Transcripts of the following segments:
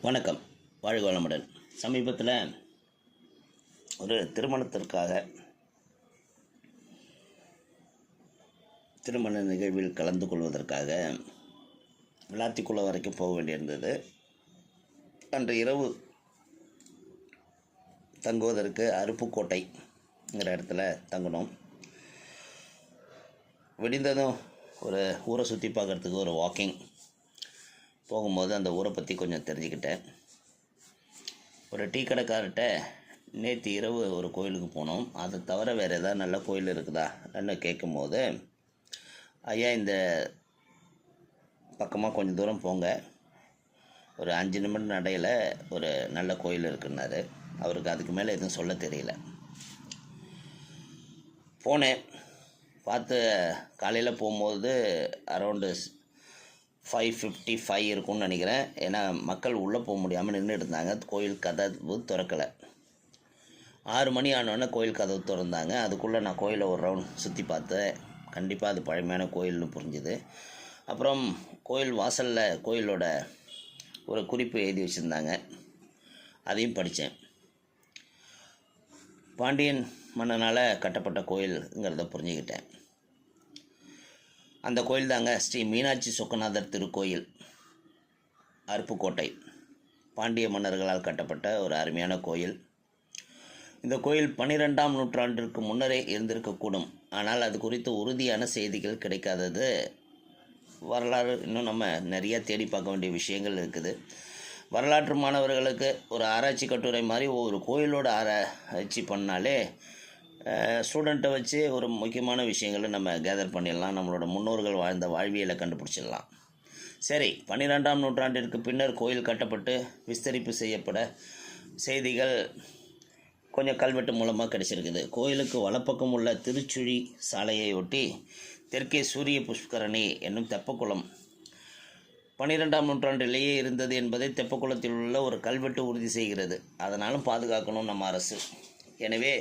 வணக்கம். வாழ்க வளமுடன். சமீபத்தில் ஒரு திருமண நிகழ்வில் கலந்து கொள்வதற்காக விளாத்திக்குளம் வரைக்கும் போக வேண்டியிருந்தது. அன்று இரவு தங்குவதற்கு அருப்புக்கோட்டைங்கிற இடத்துல தங்கினோம். விடிந்ததும் ஒரு ஊரை சுற்றி பார்க்குறதுக்கு ஒரு வாக்கிங் போகும்போது அந்த ஊரை பற்றி கொஞ்சம் தெரிஞ்சுக்கிட்டேன். ஒரு டீ கடைக்கார்ட்ட நேற்று இரவு ஒரு கோயிலுக்கு போனோம், அதை தவிர வேறு எதாவது நல்ல கோயில் இருக்குதான்னு கேட்கும்போது, ஐயா இந்த பக்கமாக கொஞ்சம் தூரம் போங்க, ஒரு 5 நிமிடம் நடையில் ஒரு நல்ல கோயில் இருக்குன்னாரு. அவருக்கு அதுக்கு மேலே எதுவும் சொல்ல தெரியல. போனேன். பார்த்து காலையில் போகும்போது அரௌண்டு 5:55 இருக்கும்னு நினைக்கிறேன். ஏன்னா மக்கள் உள்ளே போக முடியாமல் நின்றுட்டு இருந்தாங்க. கோயில் கதவு திறக்கலை. 6 மணி ஆனோடனே கோயில் கதவு திறந்தாங்க. அதுக்குள்ளே நான் கோயிலை ஒரு ரவுண்ட் சுற்றி பார்த்தேன். கண்டிப்பாக அது பழமையான கோயில்னு புரிஞ்சுது. அப்புறம் கோயில் வாசலில் கோயிலோட ஒரு குறிப்பு எழுதி வச்சுருந்தாங்க, அதையும் படித்தேன். பாண்டியன் மன்னனால் கட்டப்பட்ட கோயிலுங்கிறத புரிஞ்சுக்கிட்டேன். அந்த கோயில் தாங்க ஸ்ரீ மீனாட்சி சொக்கநாதர் திருக்கோயில், அருப்புக்கோட்டை. பாண்டிய மன்னர்களால் கட்டப்பட்ட ஒரு அருமையான கோயில். இந்த கோயில் 12ஆம் நூற்றாண்டிற்கு முன்னரே இருந்திருக்கக்கூடும். ஆனால் அது குறித்து உறுதியான செய்திகள் கிடைக்காதது வரலாறு. இன்னும் நம்ம நிறைய தேடி பார்க்க வேண்டிய விஷயங்கள் இருக்குது. வரலாற்று மாணவர்களுக்கு ஒரு ஆராய்ச்சி கட்டுரை மாதிரி ஒரு கோயிலோட ஆராய்ச்சி பண்ணாலே ஸ்டூடெண்ட்டை வச்சு ஒரு முக்கியமான விஷயங்களை நம்ம கேதர் பண்ணிடலாம். நம்மளோட முன்னோர்கள் வாழ்ந்த வாழ்வியலை கண்டுபிடிச்சிடலாம். சரி, 12ஆம் நூற்றாண்டிற்கு பின்னர் கோயில் கட்டப்பட்டு விஸ்தரிப்பு செய்யப்பட செய்திகள் கொஞ்சம் கல்வெட்டு மூலமாக கிடைச்சிருக்குது. கோயிலுக்கு வலப்பக்கம் உள்ள திருச்சுழி சாலையை ஒட்டி தெற்கே சூரிய புஷ்கரணி என்னும் தெப்பக்குளம் 12ஆம் நூற்றாண்டிலேயே இருந்தது என்பதை தெப்பக்குளத்தில் உள்ள ஒரு கல்வெட்டு உறுதி செய்கிறது. அதனாலும் பாதுகாக்கணும் நம்ம அரசு. எனவே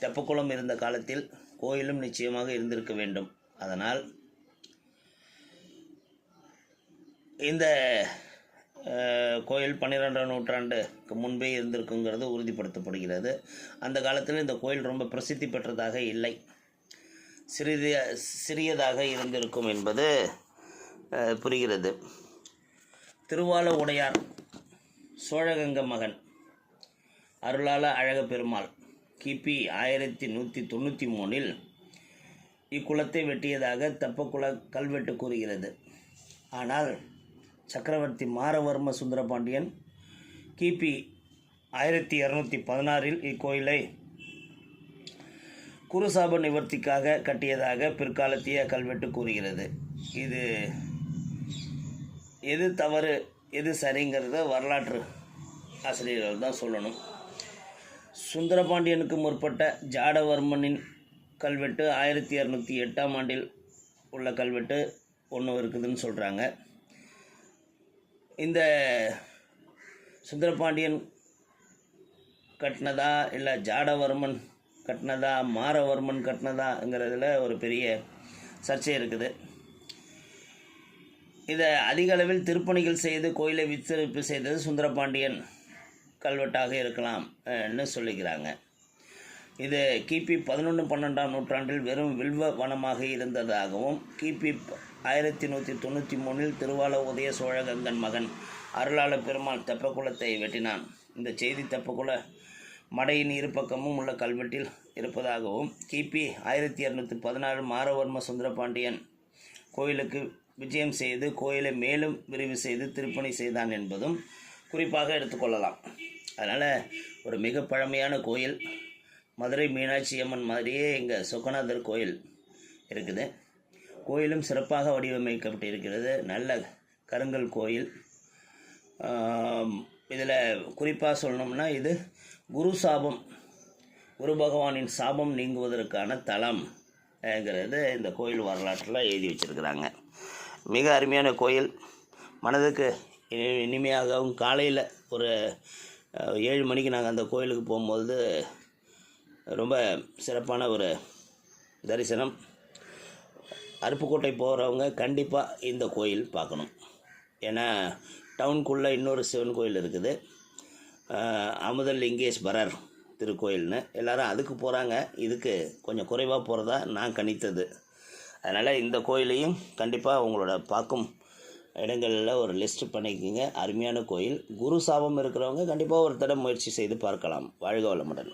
தெப்பக்குளம் இருந்த காலத்தில் கோயிலும் நிச்சயமாக இருந்திருக்க வேண்டும். அதனால் இந்த கோயில் 12ஆம் நூற்றாண்டுக்கு முன்பே இருந்திருக்குங்கிறது உறுதிப்படுத்தப்படுகிறது. அந்த காலத்தில் இந்த கோயில் ரொம்ப பிரசித்தி பெற்றதாக இல்லை, சிறியதாக இருந்திருக்கும் என்பது புரிகிறது. திருவால உடையார் சோழகங்க மகன் அருளாள அழக பெருமாள் கிபி 1193 இக்குளத்தை வெட்டியதாக தெப்பக்குள கல்வெட்டு கூறுகிறது. ஆனால் சக்கரவர்த்தி மாரவர்ம சுந்தரபாண்டியன் கிபி 1216 இக்கோயிலை குருசாப நிவர்த்திக்காக கட்டியதாக பிற்காலத்திய கல்வெட்டு கூறுகிறது. இது எது தவறு எது சரிங்கிறத வரலாற்று ஆசிரியர்கள் தான் சொல்லணும். சுந்தரபாண்டியனுக்கு முற்பட்ட ஜாடவர்மனின் கல்வெட்டு 1208ஆம் ஆண்டில் உள்ள கல்வெட்டு ஒன்று இருக்குதுன்னு சொல்கிறாங்க. இந்த சுந்தரபாண்டியன் கட்டினதா இல்லை ஜாடவர்மன் கட்டினதா மாரவர்மன் கட்டினதாங்கிறதுல ஒரு பெரிய சர்ச்சை இருக்குது. இதை அதிக அளவில் திருப்பணிகள் செய்து கோயிலை விஸ்தரிப்பு செய்தது சுந்தரபாண்டியன் கல்வெட்டாக இருக்கலாம்னு சொல்லிக்கிறாங்க. இது கிபி 11-12ஆம் நூற்றாண்டில் வெறும் வில்வ வனமாக இருந்ததாகவும் கிபி 1193 திருவால உதய சோழகங்கன் மகன் அருளாள பெருமாள் தெப்பக்குளத்தை வெட்டினான். இந்த செய்தி தெப்பக்குள மடையின் இரு பக்கமும் உள்ள கல்வெட்டில் இருப்பதாகவும் கிபி 1216 மாரவர்ம சுந்தரபாண்டியன் கோயிலுக்கு விஜயம் செய்து கோயிலை மேலும் விரிவு செய்து திருப்பணி செய்தான் என்பதும் குறிப்பாக எடுத்துக்கொள்ளலாம். அதனால் ஒரு மிக பழமையான கோயில், மதுரை மீனாட்சி அம்மன் மாதிரியே இங்கே சொக்கநாதர் கோயில் இருக்குது. கோயிலும் சிறப்பாக வடிவமைக்கப்பட்டு இருக்கிறது. நல்ல கருங்கல் கோயில். இதில் குறிப்பாக சொல்லணும்னா இது குரு பகவானின் சாபம் நீங்குவதற்கான தலம்ங்கிறது இந்த கோயில் வரலாற்றில் எழுதி வச்சுருக்கிறாங்க. மிக அருமையான கோயில், மனதுக்கு இனிமையாகவும். காலையில் ஒரு 7 மணிக்கு நாங்கள் அந்த கோயிலுக்கு போகும்போது ரொம்ப சிறப்பான ஒரு தரிசனம். அருப்புக்கோட்டை போகிறவங்க கண்டிப்பாக இந்த கோயில் பார்க்கணும். ஏன்னா டவுனுக்குள்ளே இன்னொரு சிவன் கோயில் இருக்குது, அமுதலிங்கேஸ்வரர் திருக்கோயில்னு. எல்லோரும் அதுக்கு போகிறாங்க, இதுக்கு கொஞ்சம் குறைவாக போகிறதா நான் கணித்தது. அதனால் இந்த கோயிலையும் கண்டிப்பாக உங்களோட பார்க்கும் இடங்களில் ஒரு லிஸ்ட்டு பண்ணிக்கோங்க. அருமையான கோயில். குரு சாபம் இருக்கிறவங்க கண்டிப்பாக ஒரு தடவை முயற்சி செய்து பார்க்கலாம். வாழ்க வளமுடன்.